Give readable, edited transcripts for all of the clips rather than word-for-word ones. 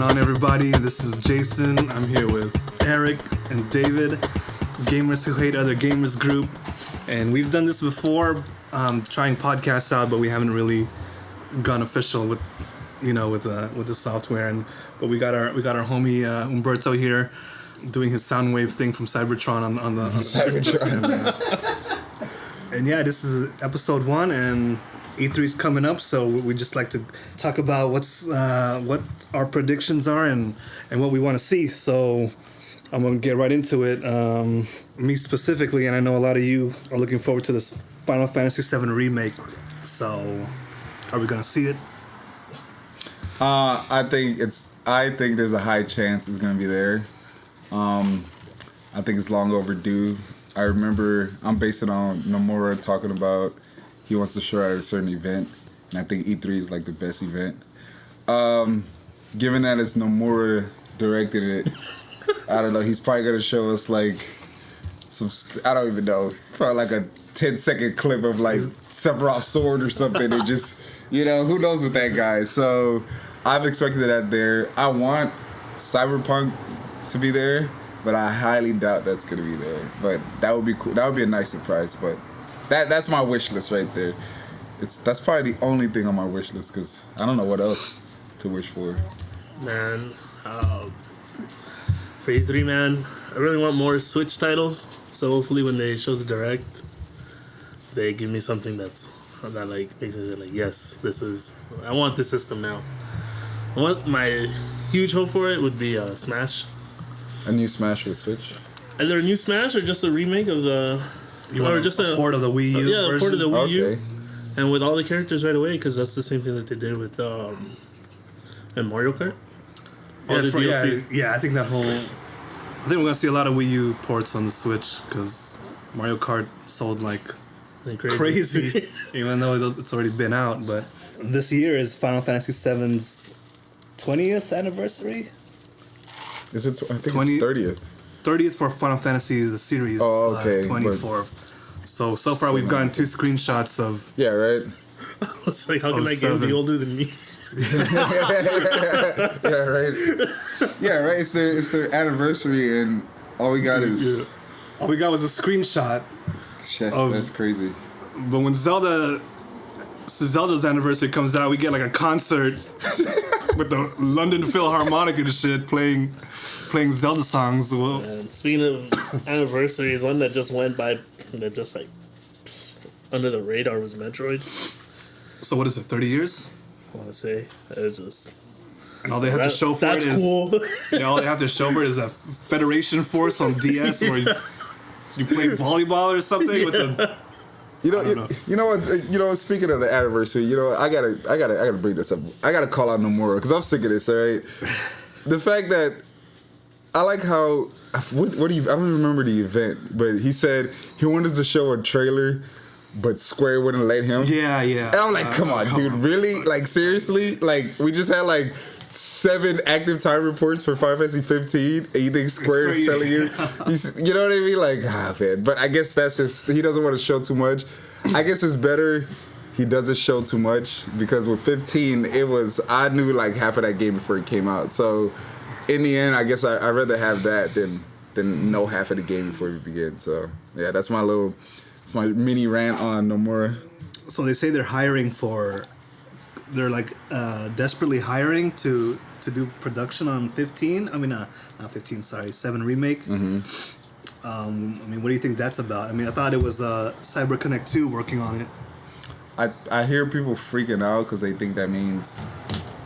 on, everybody? This is Jason. I'm here with Eric and David, Gamers Who Hate Other Gamers group. And we've done this before, trying podcasts out, but we haven't really gone official with the software. But we got our homie Umberto here doing his Soundwave thing from Cybertron on the Cybertron. And yeah, this is episode 1, and E3's coming up, so we just like to talk about what our predictions are and what we want to see. So I'm gonna get right into it. Me specifically, and I know a lot of you are looking forward to this Final Fantasy VII remake. So are we gonna see it? I think there's a high chance it's gonna be there. I think it's long overdue. I remember I'm basing on Nomura talking about he wants to show at a certain event, and I think E3 is like the best event. Given that it's Nomura directed it, I don't know. He's probably gonna show us like I don't even know, probably like a 10-second clip of like Sephiroth's sword or something, and just who knows with that guy. So I've expected that there. I want Cyberpunk to be there, but I highly doubt that's gonna be there. But that would be cool. That would be a nice surprise. But that's my wish list right there. That's probably the only thing on my wish list because I don't know what else to wish for. Man, for E3, man, I really want more Switch titles. So hopefully when they show the Direct, they give me something that like makes me say like, yes, I want this system now. My huge hope for it would be Smash. A new Smash for the Switch? Either a new Smash or just a remake of the... Or just a port of the Wii U version? A port of the Wii U. Okay. And with all the characters right away, because that's the same thing that they did with and Mario Kart. Yeah, I think we're going to see a lot of Wii U ports on the Switch because Mario Kart sold like crazy even though it's already been out. But this year is Final Fantasy VII's 20th anniversary. Is it? I think it's 30th. 30th for Final Fantasy the series. Oh, okay. 24th. So far we've gotten 2 screenshots of. Yeah, right. I was like, how can that game be older than me? Yeah, right. Yeah, right. It's their anniversary, and all we got all we got was a screenshot. That's crazy. But when Zelda's anniversary comes out, we get like a concert with the London Philharmonic and shit playing Zelda songs. Well, speaking of anniversaries, one that just went by that just like under the radar was Metroid. So what is it? 30 years? I want to say it was just. And all they have to show for it is cool. All they have to show for it is a Federation Force on DS where you play volleyball or something with the. You know what? Speaking of the anniversary, I gotta bring this up. I gotta call out Nomura because I'm sick of this. All right, the fact that I like how I don't even remember the event, but he said he wanted to show a trailer, but Square wouldn't let him. Yeah. And I'm like, come on, dude, really? Like seriously? Like we just had like 7 active time reports for Final Fantasy 15, and you think Square is telling you? You know what I mean? Like, man. But I guess he doesn't want to show too much. I guess it's better he doesn't show too much, because with 15, I knew like half of that game before it came out. So in the end, I guess I'd rather have that than know half of the game before it begins. So yeah, that's my mini rant on Nomura. So they say they're like desperately hiring to do production on 15. I mean, not 15. Sorry, 7 remake. Mm-hmm. What do you think that's about? I mean, I thought it was CyberConnect 2 working on it. I hear people freaking out because they think that means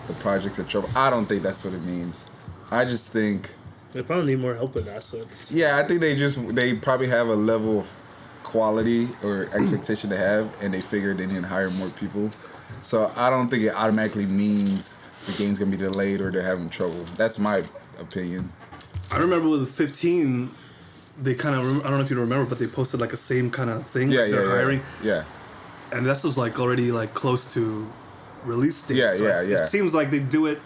the project's in trouble. I don't think that's what it means. I just think they probably need more help with assets. Yeah, I think they probably have a level of quality or expectation to have, and they figured they need to hire more people. So I don't think it automatically means the game's gonna be delayed or they're having trouble. That's my opinion. I remember with 15, they kind of, I don't know if you remember, but they posted like a same kind of thing. Yeah, they're hiring. Yeah. And this was like already like close to release date. Yeah, so yeah. It seems like they do it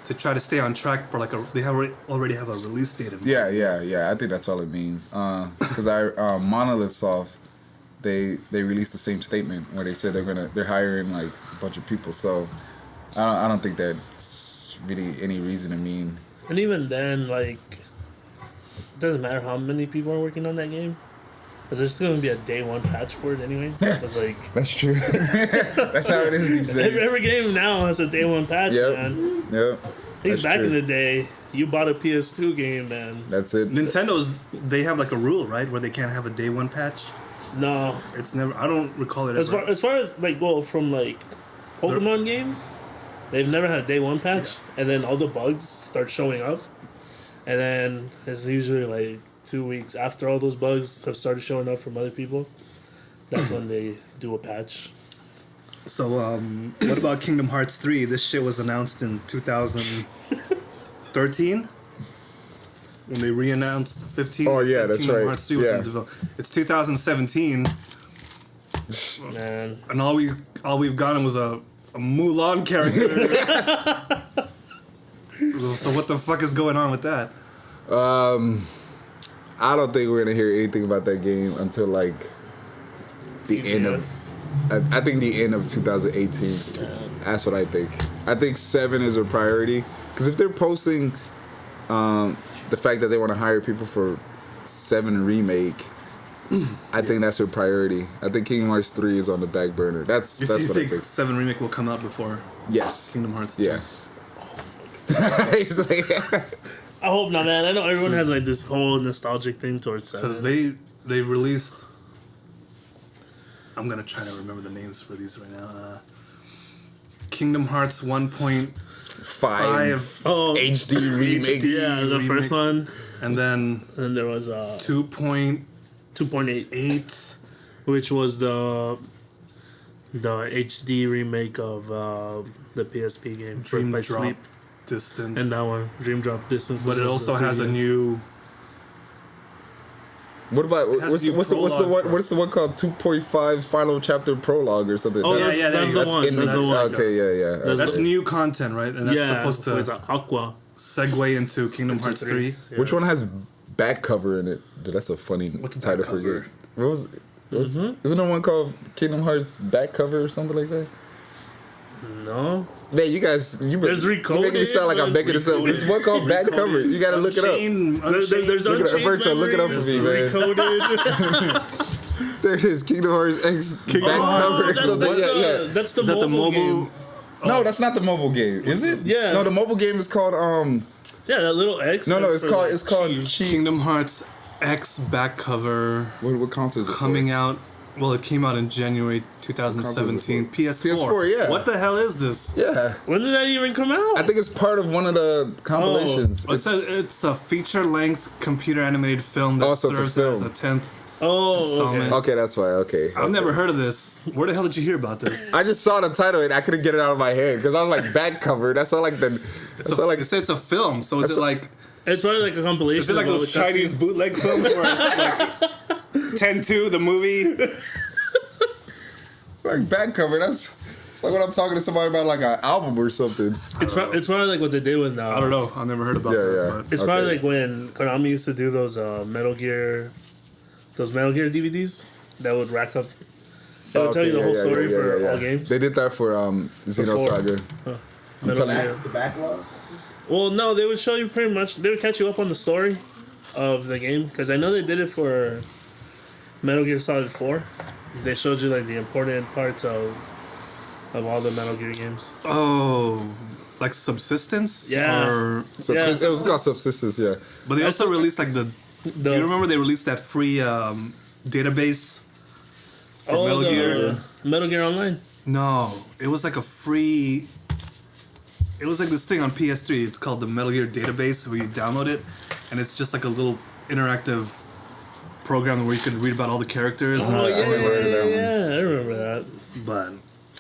to try to stay on track for like already have a release date. Yeah. I think that's all it means. Because Monolith Soft, they released the same statement where they said they're hiring like a bunch of people. So I don't think that's really any reason to mean. And even then, like, it doesn't matter how many people are working on that game. Because there's still going to be a day one patch for it anyway. It's like... That's true. That's how it is these days. Every game now has a day one patch, man. Yep. At least back in the day, you bought a PS2 game, man. That's it. They have like a rule, right, where they can't have a day one patch. No. It's never. I don't recall it As far as like, well, from like Pokemon games, they've never had a day one patch, and then all the bugs start showing up, and then it's usually like 2 weeks after all those bugs have started showing up from other people. That's when they do a patch. So, what about Kingdom Hearts 3? This shit was announced in 2013 when they re-announced 15. Oh yeah, that's Kingdom right. Hearts 3 was in development. It's 2017, Man, and all we've gotten was a Mulan character. So what the fuck is going on with that? I don't think we're gonna hear anything about that game until like the end of. I think the end of 2018. Yeah. That's what I think. I think 7 is a priority because if they're posting the fact that they want to hire people for 7 remake, I think that's their priority. I think Kingdom Hearts 3 is on the back burner. That's You what I think think. 7 remake will come out before Yes. Kingdom Hearts 2? Yeah. He's like, I hope not, man. I know everyone has like this whole nostalgic thing towards 7. Because they released. I'm gonna try to remember the names for these right now. Kingdom Hearts 1.5 HD remakes. Yeah, the first one. And then there was 2.8, which was the HD remake of the PSP game, Dream Birth by Drop Sleep, Distance. and that one, Dream Drop Distance. But it also has a new. What about has what's to be the prologue one? for it. What's the one called? 2.5 Final Chapter Prologue or something. Oh, yeah, that's there the you go. one. in That's the, the one. okay, yeah. That's new content, right? And that's supposed with to Aqua. segue into Kingdom Hearts 3. Yeah. Which one has back cover in it? Dude, that's a funny What's title back for a cover? game. What was? Isn't there one called Kingdom Hearts back cover or something like that? No. Man, you guys, you're making me Recoded, sound like I'm making this up. There's one called back cover. You gotta look it up. There's Look it up, Unchained Alberto, look it up for Memories, me, man. Recoded. There it is, Kingdom Hearts X back cover or that's, something. that's, Yeah. that's the Is that the mobile mobile? game. No, that's not the mobile game, is it? Yeah. No, the mobile game is called Yeah, that little X. No, that's it's for, called like, Kingdom Hearts X back cover What console is it? coming out. Well, it came out in January 2017. PS4. PS4, yeah. What the hell is this? Yeah. When did that even come out? I think it's part of one of the compilations. It's a feature-length computer animated film that Also, it's a serves film. as a 10th Okay. installment. Okay, that's fine. Okay. I've never heard of this. Where the hell did you hear about this? I just saw the title and I couldn't get it out of my head because I was like back cover. That's all like the. It says it's a film, so is it like It's probably like a compilation. is it like of all those the Chinese cutscenes. bootleg films where it's like 10-2 the movie? like back cover. That's it's like when I'm talking to somebody about like an album or something. It's probably like what they did with. I don't know. I've never heard about Yeah, that. yeah. But It's Okay. probably like when Konami used to do those Metal Gear DVDs that would rack up. They would tell you the whole story for all games. They did that for Xenosaga. Metal telling Gear. The backlog? Well, no, they would show you pretty much. They would catch you up on the story of the game because I know they did it for Metal Gear Solid 4. They showed you like the important parts of all the Metal Gear games. oh, like Subsistence? Yeah. Or, It was called Subsistence, yeah. but they also released like do you remember they released that free database for Metal Gear? Metal Gear Online. No, it was like a free. It was like this thing on PS3. It's called the Metal Gear Database, where you download it, and it's just like a little interactive program where you could read about all the characters. and Oh stuff. I remember that one. yeah, I remember that. But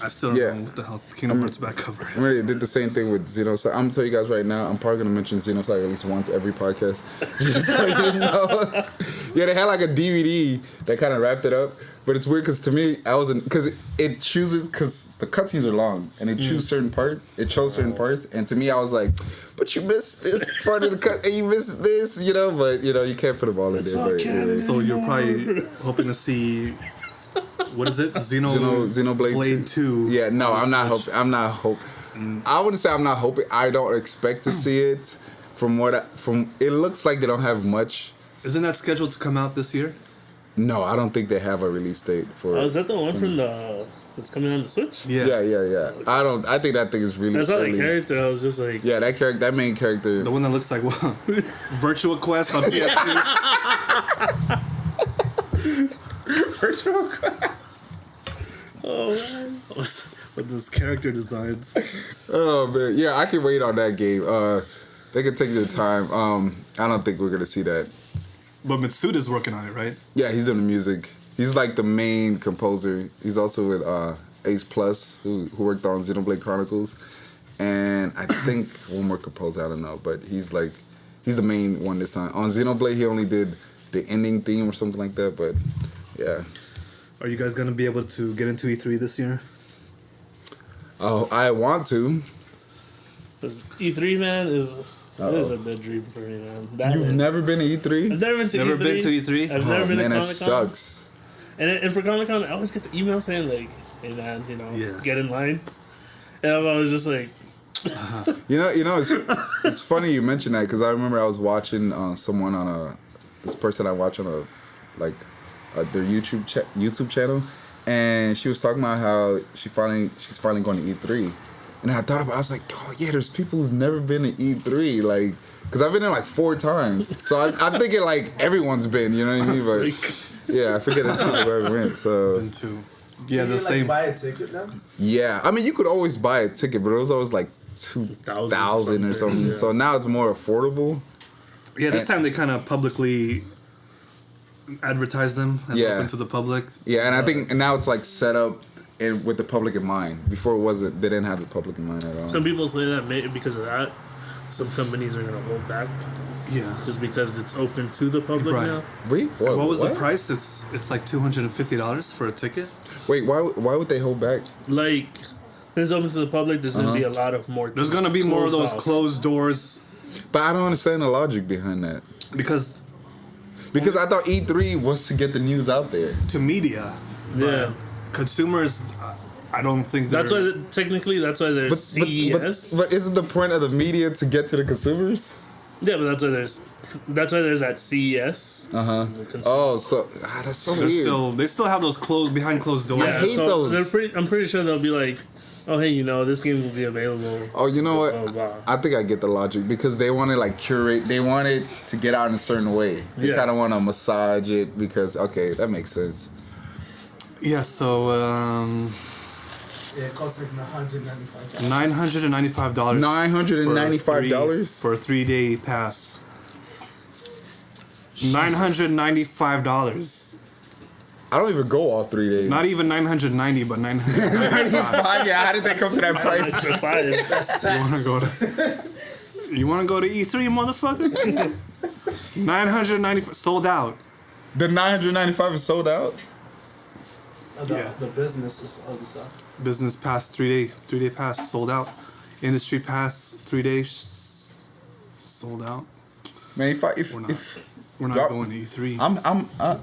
I still don't Yeah. know what the hell Kingdom Hearts back cover I mean, is. they did the same thing with Xenosaga. I'm gonna tell you guys right now. I'm probably gonna mention Xenosaga at least once every podcast, just so you know. Yeah, they had like a DVD that kind of wrapped it up. But it's weird because to me, I wasn't because it chooses because the cutscenes are long and it chooses certain part. It shows certain parts, and to me, I was like, "But you missed this part of the cut, and you missed this," you know. But you know, you can't put them all in there. But, anyway. So you're probably hoping to see what is it? Xenoblade Blade 2. Yeah, no, on I'm not Switch. hoping. I'm not hoping. I wouldn't say I'm not hoping. I don't expect to see it. From it looks like they don't have much. Isn't that scheduled to come out this year? No, I don't think they have a release date for. Oh, is that the one from the that's coming on the Switch? Yeah. I think that thing is really. That's not the early. character. I was just like, Yeah, that main character. The one that looks like what? Virtual Quest on PS2. Virtual Quest. oh man. With those character designs. Oh man, yeah, I can wait on that game. They can take their time. I don't think we're gonna see that. But Mitsuda's working on it, right? Yeah, he's doing the music. He's like the main composer. He's also with Ace Plus, who worked on Xenoblade Chronicles, and I think one more composer. I don't know, but he's the main one this time. On Xenoblade, he only did the ending theme or something like that. But yeah. Are you guys gonna be able to get into E3 this year? Oh, I want to. This E3 man is a dead dream for me, man. You've never been to E3? I've never been to Never E3. been to E3? I've never been to Man, that Comic Con. sucks. And for Comic Con, I always get the email saying like, "Hey man, Yeah. get in line." And I'm always just like, You know, it's funny you mentioned that because I remember I was watching someone on this person I watch on their YouTube channel, and she was talking about how she's finally going to E3, and I thought about it, I was like, oh yeah, there's people who've never been to E3, like, because I've been there like 4 times, so I'm thinking like everyone's been, you know what I mean? But yeah, I forget there's people who ever went. So Been to. Yeah, Can the you, same. buy a ticket now? yeah, I mean you could always buy a ticket, but it was always like 2,000 or something. Yeah. So now it's more affordable. Yeah, this time they kind of publicly advertise them as Yeah. open to the public. Yeah, and I think now it's like set up with the public in mind. Before it wasn't. They didn't have the public in mind at all. some people say that maybe because of that, some companies are gonna hold back Yeah. just because it's open to the public Right. now. What was the price? It's like $250 for a ticket. Wait, why would they hold back? Like, when it's open to the public, there's gonna be a lot of more. There's gonna be more of those off. closed doors But I don't understand the logic behind that. because Because I thought E3 was to get the news out there. to media, Yeah, consumers, I don't think that's they're- why technically that's why there's CES. But isn't the point of the media to get to the consumers? Yeah, but that's why there's that CES. Oh, so that's so weird. they still have those behind closed doors. Yeah, hate so those. I'm pretty sure they'll be like, oh hey, this game will be available. Oh, you know what? Blah, blah, blah. I think I get the logic because they want to like curate. They want it to get out in a certain way. They Yeah. kind of want to massage it because that makes sense. Yeah, so Yeah, it costs like $195. $995. $995 for a 3-day pass. $995. I don't even go all 3 days. Not even 990, but 995. Yeah, how did they come to that price? Extra five. You wanna go to? You wanna go to E3, motherfucker? 995 sold out. The 995 is sold out. The business is all the stuff. Business pass 3-day pass sold out. Industry pass 3 days sold out. Man, We're not Drop- going to E3.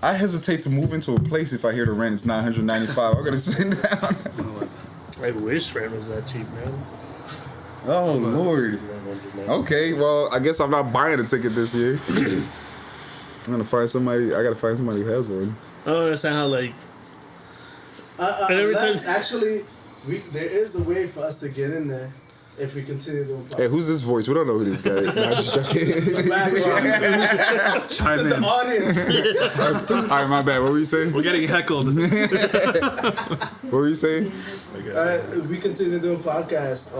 I hesitate to move into a place if I hear the rent is $995. I'm gonna spend that on. I wish rent was that cheap, man. Oh Lord. Okay, well I guess I'm not buying a ticket this year. I'm gonna find somebody. I gotta find somebody who has one. I don't understand how like And every Unless, time- actually, there is a way for us to get in there if we continue doing podcasts. Hey, who's this voice? We don't know who this guy is. No, I'm just joking. Chime It's the in. audience. All right, my bad. What were you saying? We're getting heckled. What were you saying? We continue doing podcasts.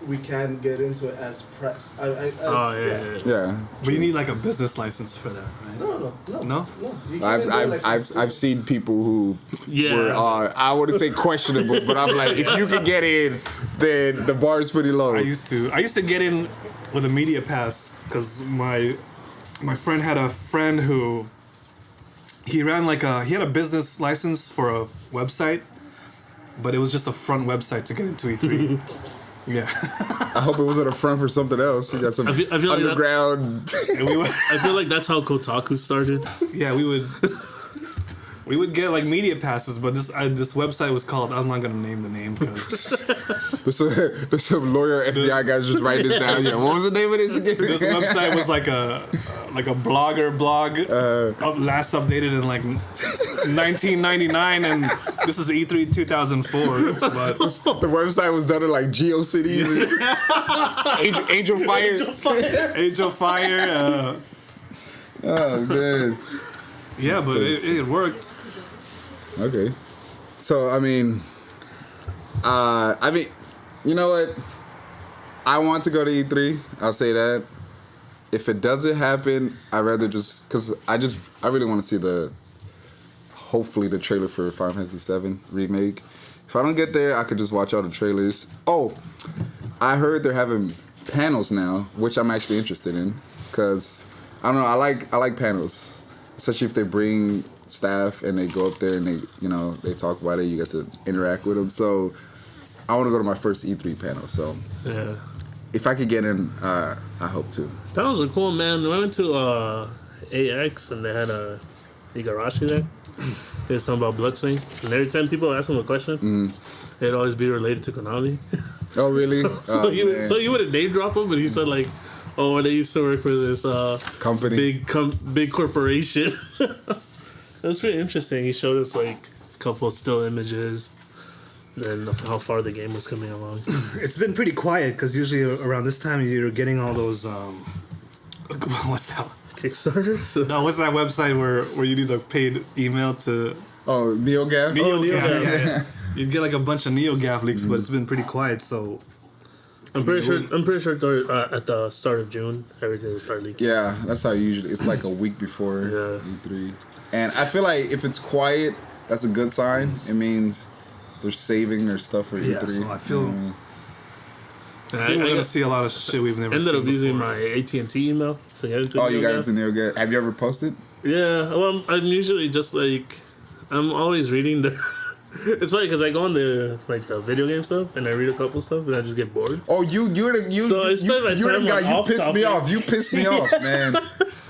We can get into it as press. Yeah. But you need like a business license for that, right? No. No? You can do it like I've seen people who Yeah. were I wouldn't say questionable, but I'm like, if you can get in, then the bar is pretty low. I used to get in with a media pass because my friend had a friend who he had a business license for a website, but it was just a front website to get into E3. Yeah. I hope it wasn't a front for something else. You got some I feel like that- underground. And we would, I feel like that's how Kotaku started. yeah, we would we would get like media passes, but this website was called. I'm not gonna name the name because There's some lawyer FBI guys just writing this down. Yeah, what was the name of this again? this website was like a blogger blog, last updated in like 1999, and this is E3 2004. But The website was done in like GeoCities, Angel Fire. Angel Fire. Oh man. Yeah, but it worked. Okay. So I mean, you know what? I want to go to E3. I'll say that. If it doesn't happen, I'd rather just because I really want to see hopefully the trailer for Final Fantasy VII remake. If I don't get there, I could just watch all the trailers. Oh, I heard they're having panels now, which I'm actually interested in because I don't know. I like panels, especially if they bring staff and they go up there and they talk about it. You get to interact with them. So I want to go to my first E3 panel. So Yeah. if I could get in, I hope to. That was a cool, man. We went to AX and they had a Igarashi there. They was talking about Bloodstained. And every time people ask him a question, it'd always be related to Konami. Oh, really? So you would name drop him, but he said like, "Oh, when I used to work for this Company. big corporation." It was pretty interesting. He showed us like a couple of still images, and how far the game was coming along. It's been pretty quiet because usually around this time you're getting all those. What's that? Kickstarter. So No, what's that website where you need a paid email to Oh, NeoGaf? NeoGaf? Yeah. You'd get like a bunch of NeoGaf leaks, but it's been pretty quiet. So I'm pretty sure at the start of June everything will start leaking. Yeah, that's how usually. It's like a week before E3. And I feel like if it's quiet, that's a good sign. It means they're saving their stuff for E3. so I feel. I I think we're gonna got- see a lot of shit we've never ended seen up using before. my AT&T email to get into. Oh, you got NeoGaf. into NeoGaf. Have you ever posted? Yeah, well, I'm usually just like, I'm always reading the. It's funny because I go on the video game stuff and I read a couple stuff and I just get bored. Oh, you're the So I spent my you're time the guy. on You off pissed me topic. off. You pissed me off, man.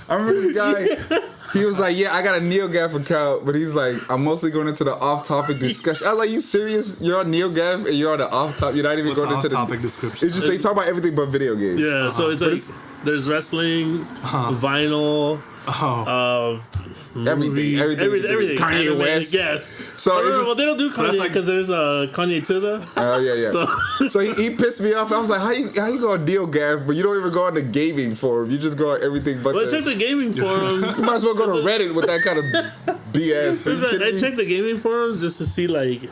I remember this guy. He was like, "Yeah, I got a NeoGaf account," but he's like, "I'm mostly going into the off-topic discussion." I was like, "You serious? You're on NeoGaf and you're on the off-top. You're not even What's going into the off-topic description? It's just they talk about everything but video games. Yeah, so it's like there's wrestling, vinyl, Everything, movies, everything. Kanye Anime, West. yeah. So it was- Well, they don't do that's Kanye like- because there's Kanye Tuba. Oh yeah. So So he pissed me off. I was like, how you go on NeoGaf, but you don't even go on the gaming forum. You just go on everything but well, I checked the gaming forums. You might as well go to Reddit with that kind of BS. Are you kidding I me? checked the gaming forums just to see like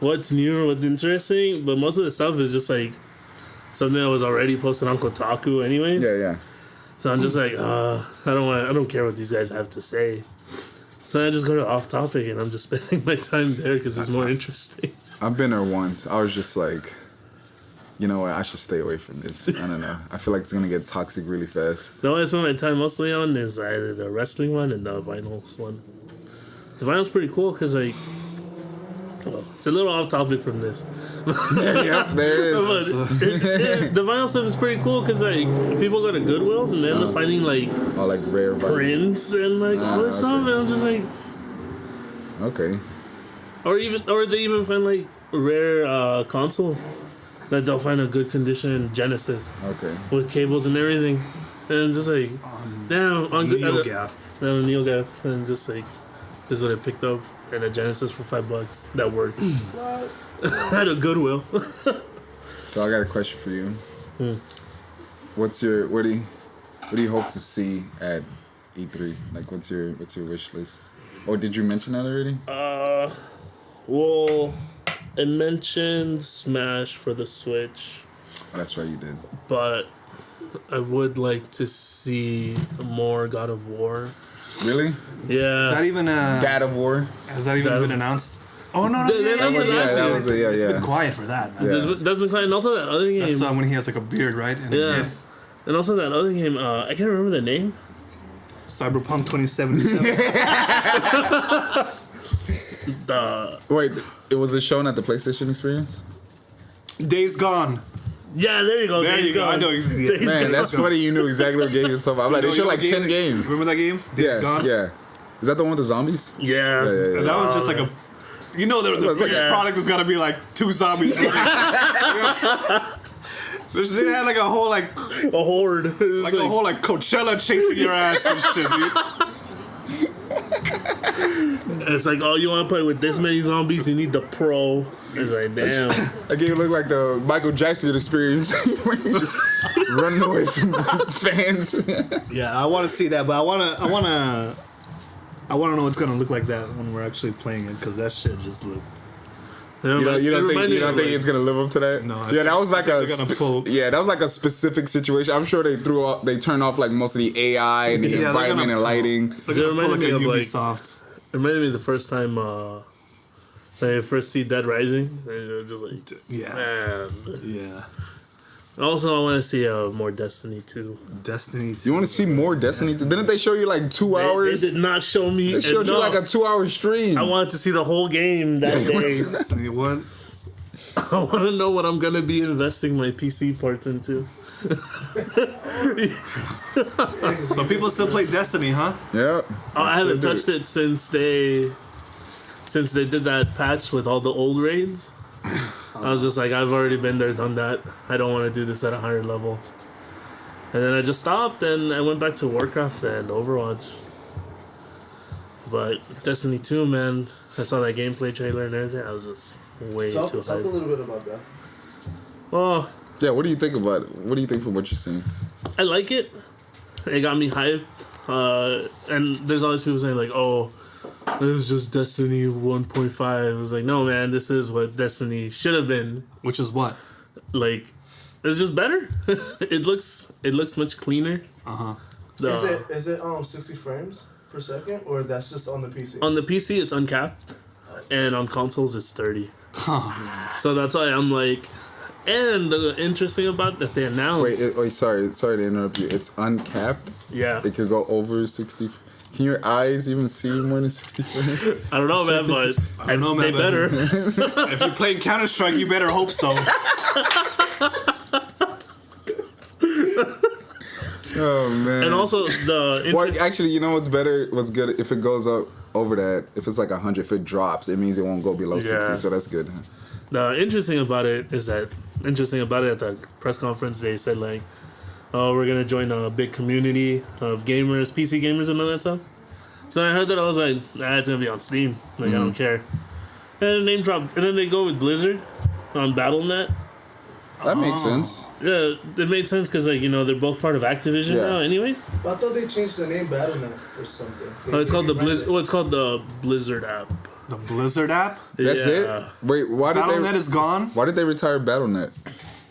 what's new or what's interesting, but most of the stuff is just like something that was already posted on Kotaku anyway. Yeah. So I'm just like, I don't care what these guys have to say. So I just go to off topic and I'm just spending my time there because it's more interesting. I've been there once. I was just like, you know what? I should stay away from this. I don't know. I feel like it's gonna get toxic really fast. The one I spend my time mostly on is either the wrestling one and the vinyls one. The vinyl's pretty cool because like, well, it's a little off topic from this. Yep, there it is. But the vinyl stuff is pretty cool because like people go to Goodwills and they end up finding like Oh, like rare vinyl. prints and like all this stuff, and I'm just like, Okay. or they even find like rare consoles that they'll find a good condition Genesis Okay. with cables and everything, and I'm just like, damn, on good NeoGaf. on a NeoGaf, and just like this is what I picked up and a Genesis for $5 that works at a Goodwill. So I got a question for you. What do you hope to see at E3? Like what's your wish list? Or did you mention that already? Well, I mentioned Smash for the Switch, Oh, that's right, you did. but I would like to see more God of War. Really? Yeah. Is that even God of War? has that even God been of- announced? Oh no, They yeah, announced it last year. It's yeah. been quiet for that. Man. Yeah. That's been kind. And also that other game. That's when he has like a beard, right? And Yeah. And also that other game. I can't remember the name. Cyberpunk 2077. Wait, it was it shown at the PlayStation Experience? Days Gone. Yeah, there you go. There Days you go. Gone. I know exactly. Days Man, Gone. that's funny. You knew exactly what game you're talking about. I'm like, they showed like 10 games. Remember that game? Days Yeah, Gone? yeah. Is that the one with the zombies? Yeah. And that was just like a. You know, the finished product is gonna be like 2 zombies. They had like a whole like a horde. like a whole like Coachella chasing your ass and shit, dude. It's like, oh, you want to play with this many zombies? You need the pro. It's like, damn. That game looked like the Michael Jackson experience when you just running away from the fans. Yeah, I want to see that, but I want to know what's gonna look like that when we're actually playing it, because that shit just looked. You don't think it's gonna live up to that? No. Yeah, that was like that was like a specific situation. I'm sure they turned off like most of the AI and the environment and lighting. It reminded me of Ubisoft. It reminded me of the first time when I first see Dead Rising. And it was just like, Yeah. man. Yeah. Also, I want to see more Destiny 2. Destiny 2. You want to see more Destiny? Didn't they show you like 2 hours? They did not show me. They showed you like a 2-hour stream. I wanted to see the whole game that day. Destiny, what? I want to know what I'm going to be investing my PC parts into. So people still play Destiny, huh? Yeah. I haven't touched it since they did that patch with all the old raids. I was just like, I've already been there, done that. I don't want to do this at a higher level. And then I just stopped and I went back to Warcraft and Overwatch. But Destiny 2, man, I saw that gameplay trailer and everything. I was just way too Talk a hyped. little bit about that. Oh, Yeah, what do you think about it? What do you think from what you're seeing? I like it. It got me hyped. And there's always people saying like, oh, this is just Destiny 1.5. I was like, no, man, this is what Destiny should have been. Which is what? Like, it's just better. It looks much cleaner. Is it 60 frames per second, or that's just on the PC? On the PC, it's uncapped, and on consoles, it's 30. So that's why I'm like, and the interesting about that they announced. Wait, sorry to interrupt you. It's uncapped. Yeah, It could go over 60. Can your eyes even see more than 60 frames? I don't know, man, but I don't know, man, they but- better. If you're playing Counter-Strike, you better hope so. Oh man. And also the Well, actually, you know what's better? What's good if it goes up over that? If it's like 100, if it drops, it means it won't go below 60. Yeah. So that's good. The interesting about it is that at the press conference they said like, oh, we're gonna join a big community of gamers, PC gamers, and all that stuff. So I heard that, I was like, it's gonna be on Steam. Like I don't care. And name drop, and then they go with Blizzard on BattleNet. That makes sense. Yeah, it made sense because like they're both part of Activision Yeah. now, anyways. But I thought they changed the name Battle.net or something. It's called the Blizzard. Well, it's called the Blizzard app. The Blizzard app? That's Yeah. it. Wait, why did BattleNet they? is gone? Why did they retire BattleNet?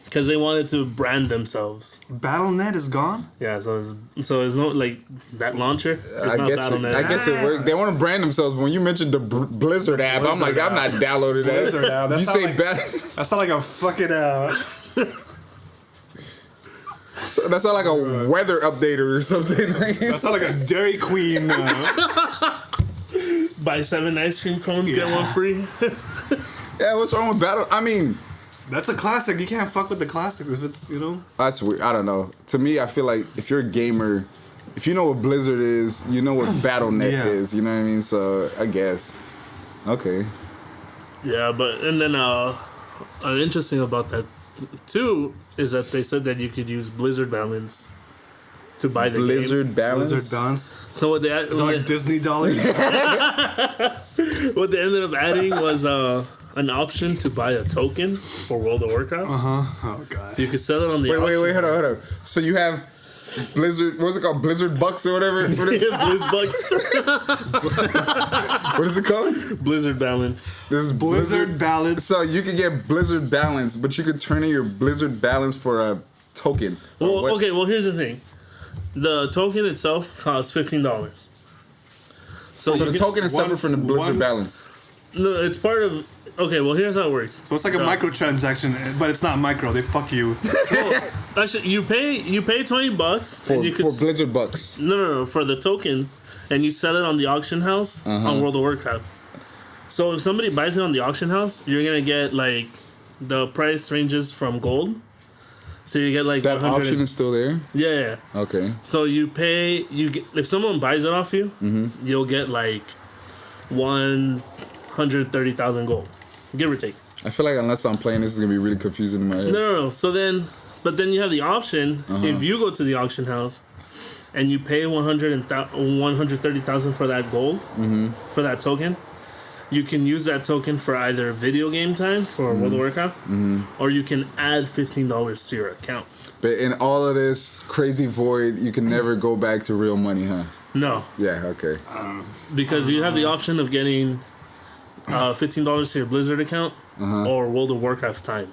Because they wanted to brand themselves. BattleNet is gone? Yeah, so it's not like that launcher. It's I not guess BattleNet. I guess it worked. They want to brand themselves, but when you mentioned the Blizzard app, I'm like, I'm not downloading that. Blizzard app. That You sound say like- Battle. That's not like a fucking That's not like a weather updater or something. that's not like a Dairy Queen. Buy 7 ice cream cones, get one free. Yeah, what's wrong with Battle? I mean, That's a classic. You can't fuck with the classics if it's that's weird. I don't know. To me, I feel like if you're a gamer, if you know what Blizzard is, you know what BattleNet Yeah. is. You know what I mean? So I guess. Okay. Yeah, but and then interesting about that too is that they said that you could use Blizzard Balance to buy the game. Blizzard Balance. Blizzard Balance. So what they Is it like Disney dollars? what they ended up adding was an option to buy a token for World of Warcraft. Oh god. You could sell it on the auction. Wait, hold on. So you have Blizzard, what's it called? Blizzard Bucks or whatever? What is, BlizzBucks. what is it called? Blizzard Balance. This is Blizzard Balance. So you can get Blizzard Balance, but you could turn in your Blizzard Balance for a token. Well, What? okay. Well, here's the thing. The token itself costs $15. So you the can- token is separate from the Blizzard one- Balance. No, it's part of. Okay, well, here's how it works. So it's like a microtransaction, but it's not micro. They fuck you. Actually, you pay $20 For, and you could for Blizzard Bucks. no for the token, and you sell it on the auction house on World of Warcraft. So if somebody buys it on the auction house, you're gonna get like the price ranges from gold. So you get like That 100 option is still there. yeah. Okay. So you pay. You get, if someone buys it off you, you'll get like 130,000 gold, give or take. I feel like unless I'm playing, this is gonna be really confusing in my head. No. So then, but then you have the option if you go to the auction house and you pay 130,000 for that gold for that token. You can use that token for either video game time for World of Warcraft, or you can add $15 to your account. But in all of this crazy void, you can never go back to real money, huh? No, Yeah. Okay. because you have the option of getting $15 to your Blizzard account or World of Warcraft time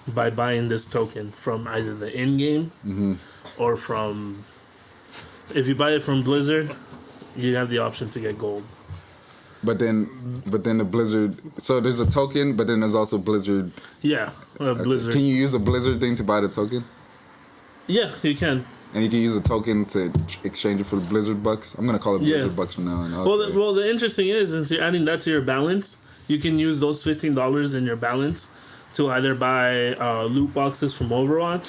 by buying this token from either the in-game or from... If you buy it from Blizzard, you have the option to get gold. But then the Blizzard. So there's a token, but then there's also Blizzard. Yeah, Blizzard. Can you use a Blizzard thing to buy the token? Yeah, you can. And you can use a token to exchange it for the Blizzard bucks. I'm gonna call it Blizzard Yeah. bucks from now on. Well, the interesting is, since you're adding that to your balance, you can use those $15 in your balance to either buy loot boxes from Overwatch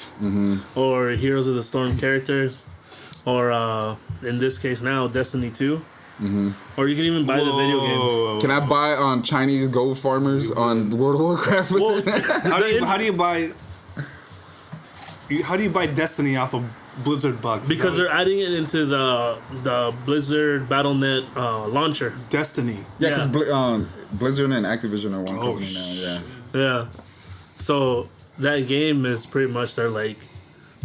or Heroes of the Storm characters, or in this case now, Destiny 2. Or you can even buy the video games. Can I buy on Chinese gold farmers on World of Warcraft? With Well, it? How do you buy? How do you buy Destiny off of Blizzard bucks? because they're adding it into the Blizzard Battle.net launcher. Destiny. Yeah, because Blizzard and Activision are one company now. Yeah. Yeah. So that game is pretty much they're like,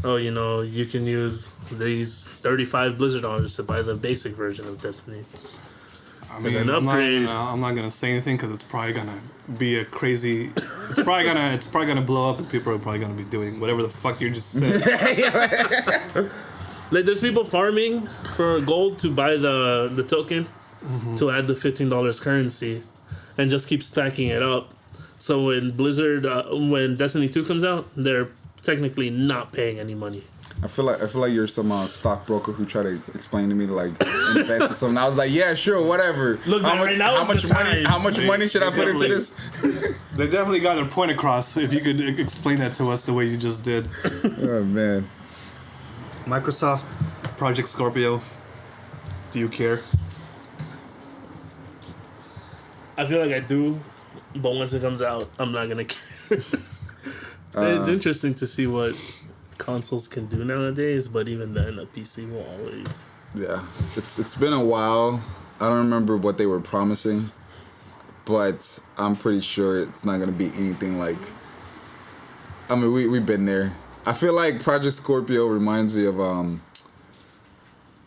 oh, you can use these 35 Blizzard dollars to buy the basic version of Destiny. I mean, then I'm upgrade. not gonna say anything because it's probably gonna be a crazy. It's probably gonna blow up, and people are probably gonna be doing whatever the fuck you just said. Like, there's people farming for gold to buy the token to add the $15 currency, and just keep stacking it up. So when when Destiny 2 comes out, they're technically not paying any money. I feel like you're some stockbroker who tried to explain to me to like invest in something. I was like, yeah, sure, whatever. Look, man, right now is the time. How much money should I put into this? They definitely got their point across. If you could explain that to us the way you just did. Oh man. Microsoft Project Scorpio. Do you care? I feel like I do, but once it comes out, I'm not gonna care. It's interesting to see what consoles can do nowadays, but even then, a PC will always. Yeah, it's been a while. I don't remember what they were promising, but I'm pretty sure it's not gonna be anything like. I mean, we've been there. I feel like Project Scorpio reminds me of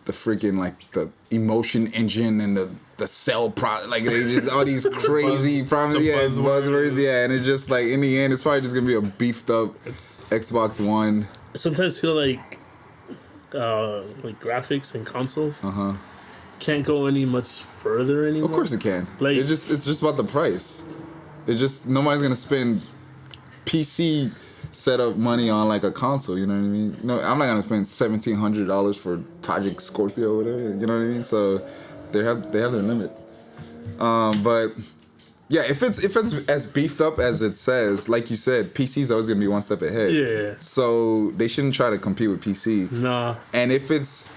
the freaking like the emotion engine and the cell like they just all these crazy promises, buzzwords, and it's just like in the end, it's probably just gonna be a beefed up Xbox One. I sometimes feel like graphics and consoles can't go any much further anymore. Of course it can. Like, it's just about the price. It just nobody's gonna spend PC setup money on like a console. You know what I mean? No, I'm not gonna spend $1,700 for Project Scorpio or whatever. You know what I mean? So they have their limits. But yeah, if it's as beefed up as it says, like you said, PC's always gonna be one step ahead. Yeah. So they shouldn't try to compete with PC. Nah. And if it's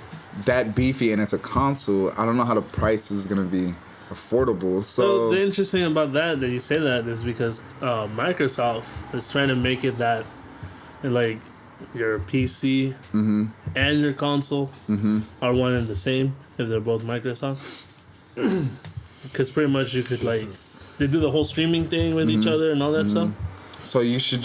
that beefy and it's a console, I don't know how the price is gonna be affordable. So the interesting about that you say that is because Microsoft is trying to make it that like your PC and your console are one and the same if they're both Microsoft. Because pretty much you could they do the whole streaming thing with each other and all that stuff. So you should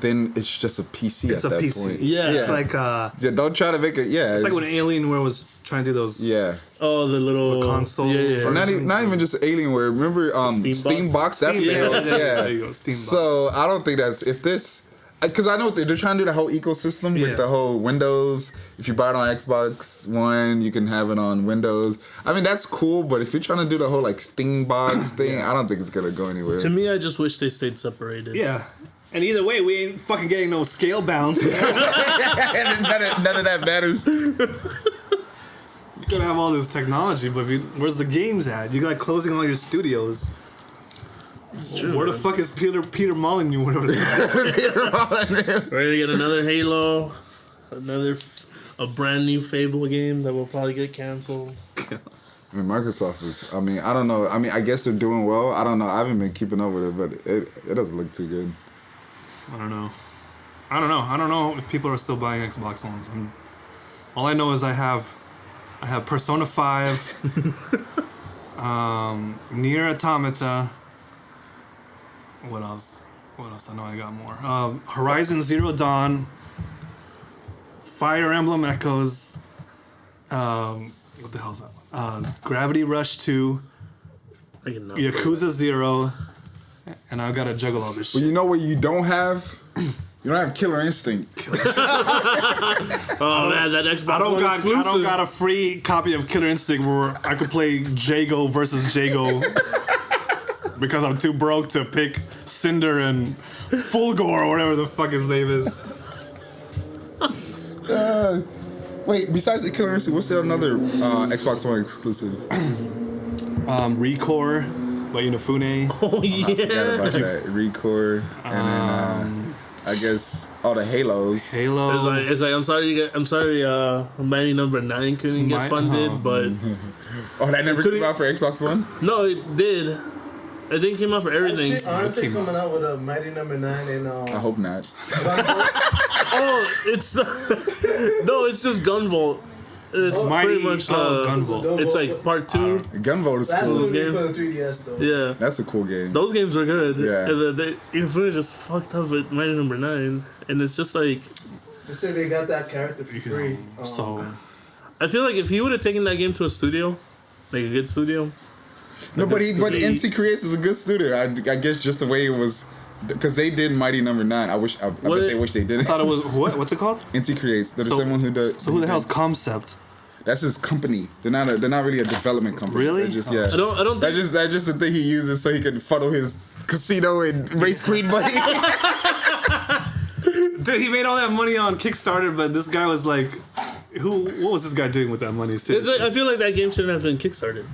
then it's just a PC It's at a that PC. point. Yeah. It's like Yeah, don't try to make it. Yeah, it's like when Alienware was trying to do those. Yeah. Oh, the little console. Yeah. Or not even just Alienware. Remember Steam Box? That failed. Yeah. There you go, Steam Box. So I don't think that's if this. Because I know they're trying to do the whole ecosystem with the whole Windows. If you buy it on Xbox One, you can have it on Windows. I mean, that's cool, but if you're trying to do the whole like Steam Box thing, I don't think it's gonna go anywhere. To me, I just wish they stayed separated. Yeah. And either way, we ain't fucking getting no scale bounce. none of that matters. You could have all this technology, but where's the games at? You got closing all your studios. It's true. Where the fuck is Peter Molyneux? Whatever. We're gonna get another Halo, a brand new Fable game that will probably get canceled. I mean, Microsoft is. I mean, I don't know. I mean, I guess they're doing well. I don't know. I haven't been keeping up with it, but it doesn't look too good. I don't know. I don't know if people are still buying Xbox Ones. All I know is I have Persona 5, Nier Automata. What else? I know I got more. Horizon Zero Dawn, Fire Emblem Echoes. What the hell is that one? Gravity Rush 2, Yakuza 0, and I've got to juggle all this shit. Well, you know what you don't have? You don't have Killer Instinct. Oh man, that Xbox I don't exclusive. got a free copy of Killer Instinct where I could play Jago versus Jago because I'm too broke to pick Cinder and Fulgore or whatever the fuck his name is. Wait, besides the Killer Instinct, what's the another Xbox One exclusive? Recore by Inafune. Oh I forgot yeah. about that. Recore, and then I guess all the Halos. Halo. It's like I'm sorry. Mighty Number 9 couldn't get funded, but Oh, that never came out for Xbox One? no, it did. I think it came out for everything. Shit, aren't they coming out with a Mighty Number 9 and I hope not. Oh, it's it's just Gunvolt. It's Mighty- pretty much Gunvolt. It's like part 2. Gunvolt is That's cool. gonna be game. for the 3DS though. Yeah. That's a cool game. Those games were good. Yeah. And then Infinity just fucked up with Mighty Number 9. And it's just like, They say they got that character for free. So I feel like if he would have taken that game to a studio, like a good studio. No, but NC Creates is a good studio. I guess just the way it was, because they did Mighty Number 9. I bet they wish they did I it. thought it was what's it called? NC Creates. They're the So- same one who does. So who the hell's Concept? That's his company. They're not really a development company. Really? They're just, yeah. I don't think That's just the thing he uses so he can funnel his casino and race queen money. Dude, he made all that money on Kickstarter, but this guy was like, what was this guy doing with that money? it's like, I feel like that game shouldn't have been kickstarted.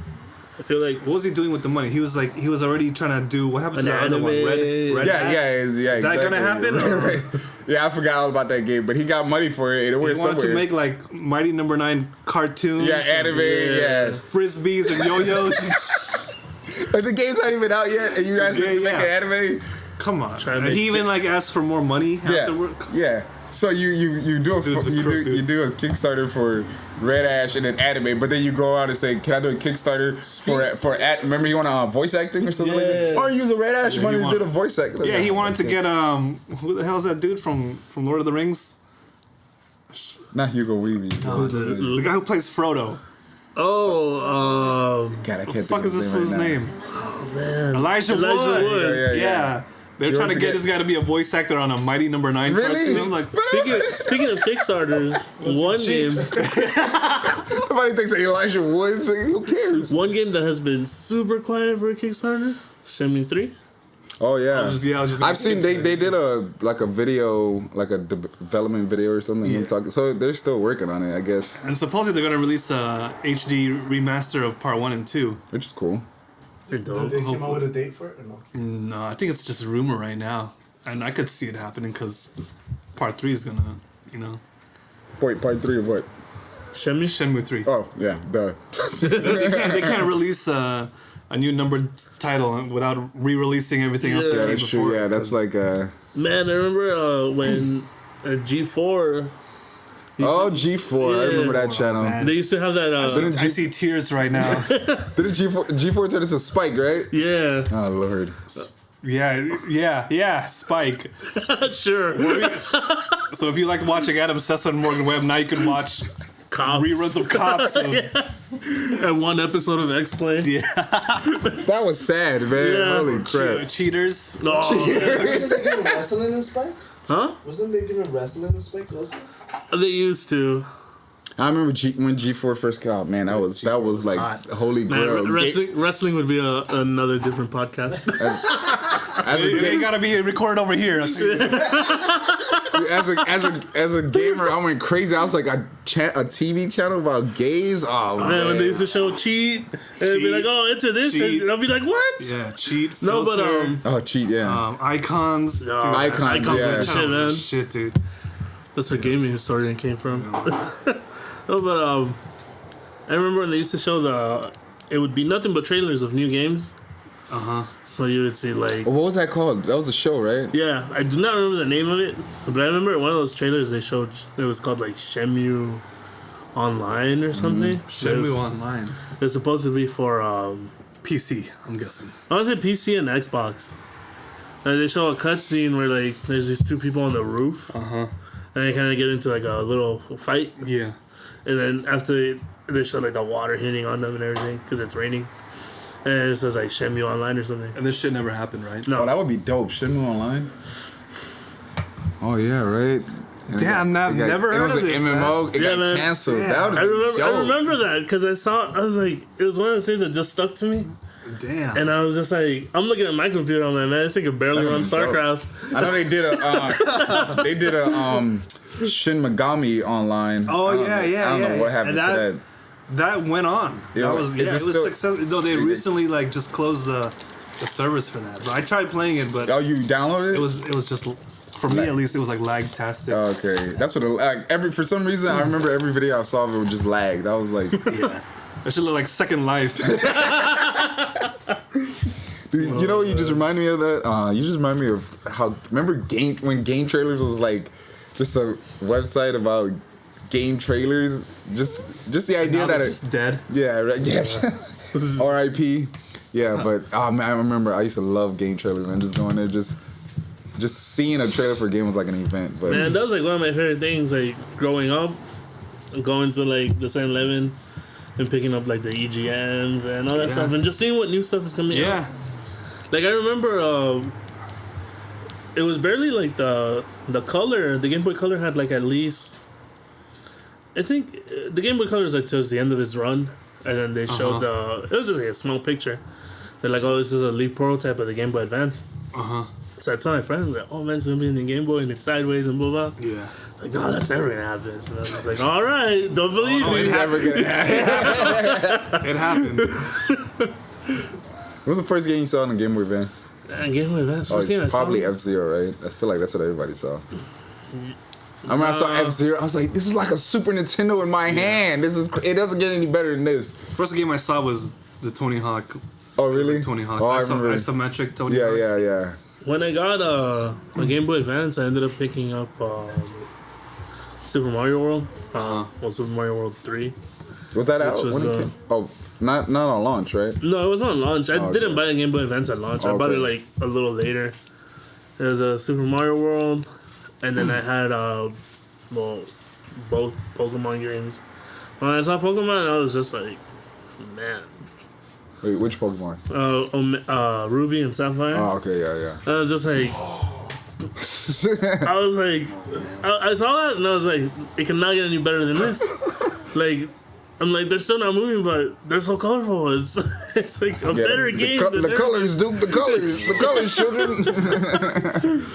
I feel like What was he doing with the money? He was already trying to do, what happened to An the other one? anime. Red Yeah, Hat? Is that gonna happen? Right. Yeah, I forgot all about that game, but he got money for it. And it He went wanted somewhere. to make like Mighty Number 9 cartoons. Yeah, and anime. Yeah. frisbees and yo-yos. Like the game's not even out yet, and you guys Yeah, have to make yeah. an anime. Come on. Trying to And make he even like asked for more money Yeah, afterward. yeah. So you do a Dude's a you crook, do dude. a Kickstarter for Red Ash and then anime, but then you go out and say, "Can I do a Kickstarter for remember you want voice acting or something like that? Yeah. Or use a Red Ash Yeah, money he to want- do the voice acting." Yeah, he wanted to get who the hell's that dude from Lord of the Rings? not Hugo Weaving. The guy who plays Frodo. oh God, I can't What the think fuck of is his this name fool's right now. name? man. Elijah Wood. Wood. Yeah. They're You trying to want to get get- this guy to be a voice actor on a Mighty Number 9 Really? cartoon. Like, Speaking of Kickstarters, one game Nobody thinks that Elijah Wood. So who cares? that has been super quiet for a Kickstarter, Shenmue 3. Oh yeah. I was just I've seen they did a video, like a development video or something. Yeah. Him talking. So they're still working on it, I guess, And supposedly they're gonna release a HD remaster of Part 1 and 2. which is cool. They're Did dope. they come out with a date for it or no? No, I think it's just a rumor right now, and I could see it happening because Part 3 is gonna, Wait, part 3 of what? Shenmue. Shenmue 3. Oh yeah, duh. They can't release a new numbered title without re-releasing everything else Yeah, that Yeah, came that's before. true. Yeah, that's like Man, I remember when G4. G4. I remember that channel. man. They used to have that. Didn't I see tears right now. Didn't G4 turn into Spike, right? Yeah, Oh Lord. Yeah, Spike. sure. So if you liked watching Adam Sessler and Morgan Webb, now you can watch Cops. reruns of Cops. And one episode of X-Play. Yeah. That was sad, man. Yeah. Holy crap. Cheaters. No. Wasn't they giving wrestling in Spike? Huh? Wasn't they giving wrestling in Spike also? They used to. I remember when G4 first came out. Man, that was like hot. holy Man, grail. wrestling would be another different podcast. As a They gotta be recorded over here. as a gamer, I went crazy. I was like a TV channel about gays. Oh Man, when they used to show cheat, and they'd be like, "Oh, enter this," Cheat. and I'll be like, "What?" Yeah, cheat. No, but filter, Oh, cheat, yeah. icons. No, Dude, Icons, was yeah. the shit, man. Shit, dude. That's where gaming historian came from. No, but I remember when they used to show it would be nothing but trailers of new games. So you would see like, What was that called? That was a show, right? yeah, I do not remember the name of it, but I remember one of those trailers they showed. It was called like Shenmue Online or something. Shenmue Online. It's supposed to be for PC, I'm guessing. I want to say PC and Xbox. And they show a cutscene where like there's these two people on the roof, and they kind of get into like a little fight, Yeah. and then after they show like the water hitting on them and everything because it's raining, and it says like Shenmue Online or something. And this shit never happened, right? No, Oh, that would be dope. Shenmue Online. Oh yeah, right. And Damn, I've never heard it was of an this, MMO. It Yeah, got man. canceled. Yeah. That would I remember. dope. I remember that because I was like, it was one of those things that just stuck to me, Damn. and I was just like, I'm looking at my computer. I'm like, man, this thing can barely That run would be dope. StarCraft. I know they did a Shin Megami Online. Oh, I don't yeah, know- yeah, I don't know yeah. what happened And to that- that. That went on. Yeah, That was is yeah, it it was still- successful. No, they Did they- recently like just closed the service for that. But I tried playing it, but Oh, you downloaded it? it was just for me at least it was like lag-tastic. Okay, that's what for some reason I remember every video I saw of it would just lag. That was like, Yeah. That should look like Second Life. dude, you know what you just reminded me of that? You just remind me of how remember when game trailers was like just a website about game trailers. Just the idea Now that they're it, just dead. yeah, right, yeah. R.I.P. Yeah, but man, I remember I used to love game trailers and just going there just seeing a trailer for a game was like an event. But Man, that was like one of my favorite things. Like growing up, going to like the 7-Eleven and picking up like the EGMs and all that Yeah. stuff, and just seeing what new stuff is coming out. Yeah. Like I remember, it was barely like the color. The Game Boy Color had like at least, I think the Game Boy Color was like towards the end of its run, and then they showed it was just like a small picture. They're like, oh, this is a lead prototype of the Game Boy Advance. So I told my friends, like, oh man, it's gonna be in the Game Boy and it's sideways and blah blah. Yeah. Like, no, that's never gonna happen. And I was just like, all right, don't believe it's me. never gonna happen. It happened. What was the first game you saw on the Game Boy Advance? Game Boy Advance. Oh, First game I it's saw. probably F-Zero, right? I feel like that's what everybody saw. I remember I saw F-Zero. I was like, this is like a Super Nintendo in my hand. It doesn't get any better than this. First game I saw was the Tony Hawk. Oh, really? Tony Hawk. Oh, I remember. Isometric Tony Yeah, Hawk. yeah. When I got a Game Boy Advance, I ended up picking up Super Mario World. Well, Super Mario World 3. Was that out was, when it came? Oh, not on launch, right? No, it was on launch. I okay. didn't buy a Game Boy Advance at launch. I bought it Okay. like a little later. There was a Super Mario World, and then I had both Pokemon games. When I saw Pokemon, I was just like, man. Wait, which Pokemon? Ruby and Sapphire. Oh, okay, yeah. I was just like, I was like, I saw that and I was like, it cannot get any better than this. Like, I'm like, they're still not moving, but they're so colorful. It's like a better game. than The colors, dude. The colors, children.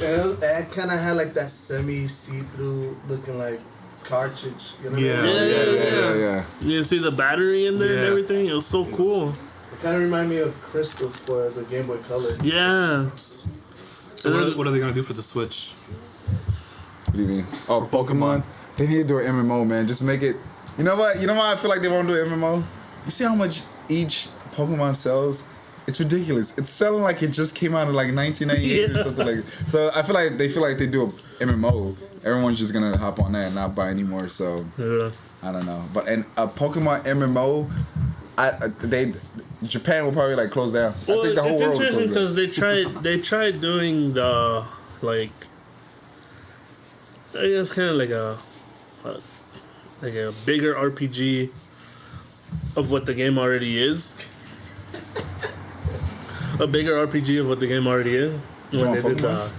And it kind of had like that semi-see-through looking like cartridge. You know what Yeah. I mean? yeah. You see the battery in there and Yeah. everything. It was so cool. It kind of reminded me of Crystal for the Game Boy Color. Yeah. So what are they gonna do for the Switch? What do you mean? Oh, Pokemon? They need to do an MMO, man. Just make it. You know what? I feel like they won't do an MMO? You see how much each Pokemon sells? It's ridiculous. It's selling like it just came out in like 1998 or something like that. So I feel like they do a MMO. Everyone's just gonna hop on that and not buy anymore. So Yeah. I don't know. But a Pokemon MMO, Japan will probably like close down. Well, I think the whole it's world will interesting close because they tried doing the like, I guess kind of like a bigger RPG of what the game already is. A bigger RPG of what the game already is. When want they did Pokemon?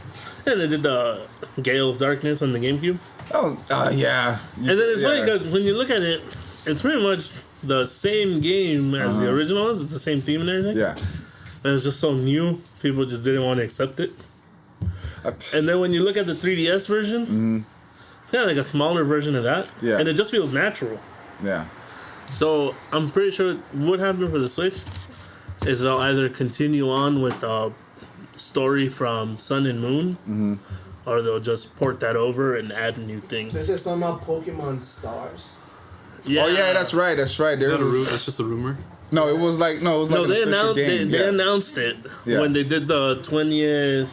they did the Gale of Darkness on the GameCube. Yeah. And then it's funny because when you look at it, it's pretty much the same game as the original ones. It's the same theme and everything. Yeah. But it's just so new, people just didn't want to accept it. And then when you look at the 3DS version, it's kind of like a smaller version of that. Yeah. And it just feels natural. Yeah. So I'm pretty sure what happened for the Switch is they'll either continue on with the story from Sun and Moon, or they'll just port that over and add new things. This is something about Pokemon Stars. Yeah. Oh yeah, that's right. That's right. It's just a rumor. No, it was like No, an they official announced game. they announced it when they did the 20th.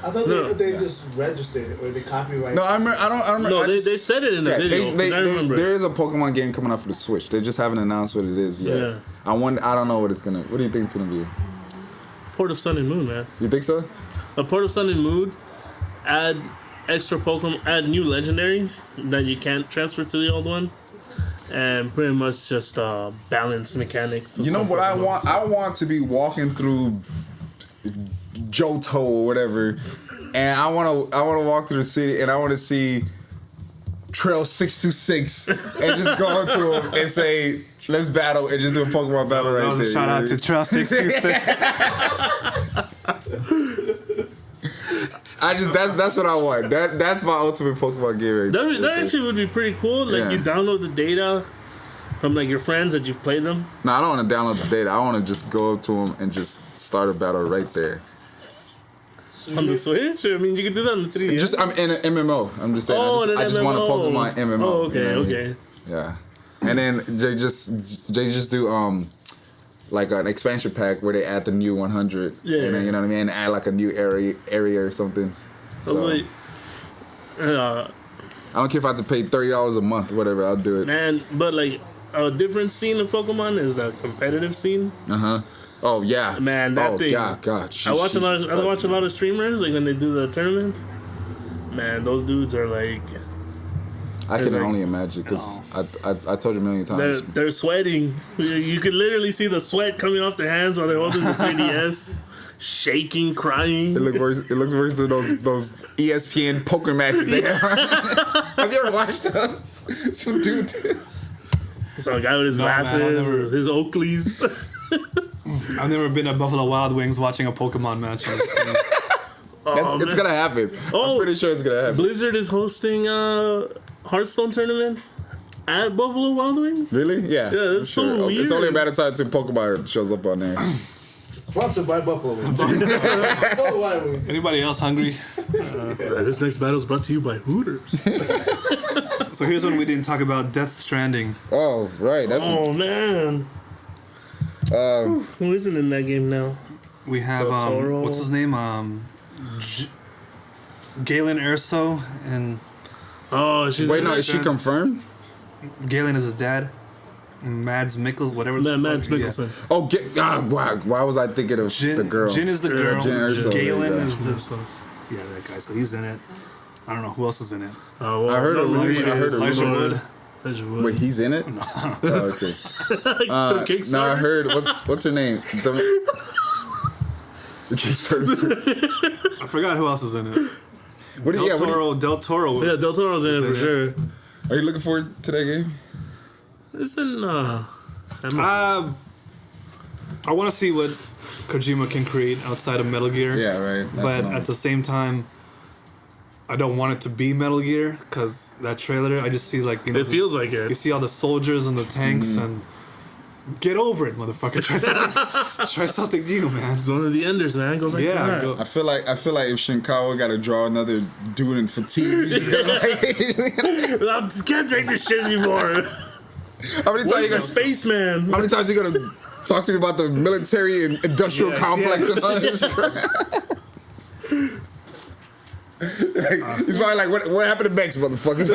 I thought they just registered it or they copyrighted. No, I don't remember. No, they said it in the video. I remember. There is a Pokemon game coming out for the Switch. They just haven't announced what it is yet. Yeah. I don't know what it's gonna. What do you think it's gonna be? Port of Sun and Moon, man. You think so? A Port of Sun and Moon, add extra Pokemon, add new legendaries that you can't transfer to the old one, and pretty much just balance mechanics. You know what I want? I want to be walking through Johto or whatever, and I want to walk through the city and I want to see Trail 626 and just go up to him and say, "Let's battle," and just do a Pokemon battle right That was there. a shout out to Trail 626. That's what I want. That's my ultimate Pokemon game right there. That actually would be pretty cool. Like Yeah. you download the data from like your friends that you've played them. No, I don't want to download the data. I want to just go up to him and just start a battle right there. On the Switch? I mean, you can do that on the 3DS. Just I'm in an MMO. I'm just saying. I just want a Pokemon MMO. Oh, okay, you know what I mean? okay. Yeah, and then they just do like an expansion pack where they add the new 100. Yeah. And then, you know what I mean, and add like a new area or something. So Like, I don't care if I have to pay $30 a month, whatever. I'll do it. man, but like a different scene of Pokemon is the competitive scene. Oh yeah, Man, that thing. God. I watch a lot of streamers like when they do the tournaments. Man, those dudes are like I can like- only imagine because I told you a million times. they're sweating. You could literally see the sweat coming off their hands while they're holding the 3DS, shaking, crying. It looks worse than those ESPN poker matches they have. Have you ever watched those? Some dude. So a guy with his No, man, glasses, I've never- his Oakleys. I've never been at Buffalo Wild Wings watching a Pokemon match. It's gonna happen. Oh. I'm pretty sure it's gonna happen. Blizzard is hosting Hearthstone tournaments at Buffalo Wild Wings. Really? Yeah. Yeah, that's so It's weird. only a matter of time until Pokemon shows up on there. Sponsored by Buffalo Wings. Buffalo Wild Wings. Anybody else hungry? This next battle is brought to you by Hooters. So here's one we didn't talk about: Death Stranding. Oh, right. That's Oh man, who isn't in that game now? We have Del Toro. what's his name? Galen Erso, and Oh, she's Wait, in no, that? is she confirmed? Galen is the dad. Mads Mikkelsen, whatever. the Mads fuck- yeah. Mikkelsen. Oh, why was I thinking of Jin, the girl? Jin is the Yeah, girl. Jin Erso, Galen yeah. is the yeah, that guy. So he's in it. I don't know who else is in it. Oh, well, I heard a rumor. maybe I heard a Elijah rumor. Wood. Elijah Wood. Wait, he's in it? Oh, okay. Like, No, through Kickstarter? I heard. What's her name? The Kickstarter. I forgot who else is in it. What do you? Yeah, Del Toro. Yeah, Del Toro's in it for Is it? sure. are you looking forward to that game? It's in I want to see what Kojima can create outside of Metal Gear. Yeah, right. That's But what I'm- at the same time, I don't want it to be Metal Gear because that trailer, I just see like it feels like you it. see all the soldiers and the tanks and get over it, motherfucker. Try something new, man. It's one of the enders, man. Go back to Yeah, that. go. I feel like if Shinkawa got to draw another dude in fatigue, he's gonna I just can't take this shit anymore. how many times you Where's the gonna spaceman? How many times you gonna talk to me about the military and industrial Yes, complex and all this crap? He's probably like, what happened to Bex, motherfucker?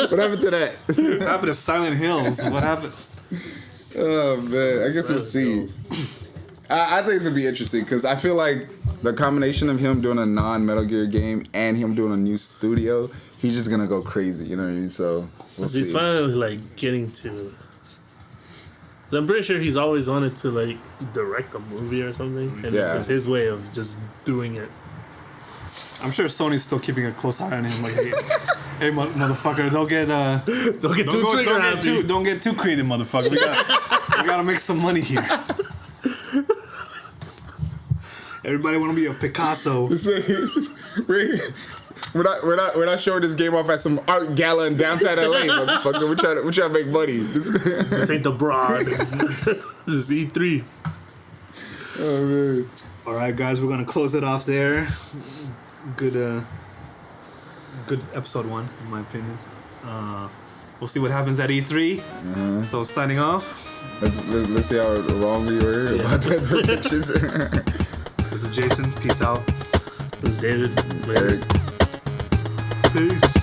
What happened to that? What happened to Silent Hills? What happened? Oh man, I guess we'll see. I think it's gonna be interesting because I feel like the combination of him doing a non-Metal Gear game and him doing a new studio, he's just gonna go crazy. You know what I mean? So we'll He's see. finally like getting to. I'm pretty sure he's always wanted to like direct a movie or something, and Yeah. this is his way of just doing it. I'm sure Sony's still keeping a close eye on him. Like, hey, Hey, motherfucker, don't get Don't get too trigger happy. don't get too creative, motherfucker. We gotta make some money here. Everybody want to be a Picasso. We're not showing this game off at some art gala in downtown LA, motherfucker. We're trying to make money. This ain't the broad. This is E3. Oh man. All right, guys, we're gonna close it off there. Good episode 1, in my opinion. We'll see what happens at E3. So signing off. Let's see how wrong we were about the predictions. This is Jason. Peace out. This is David. Later. Eric. Peace.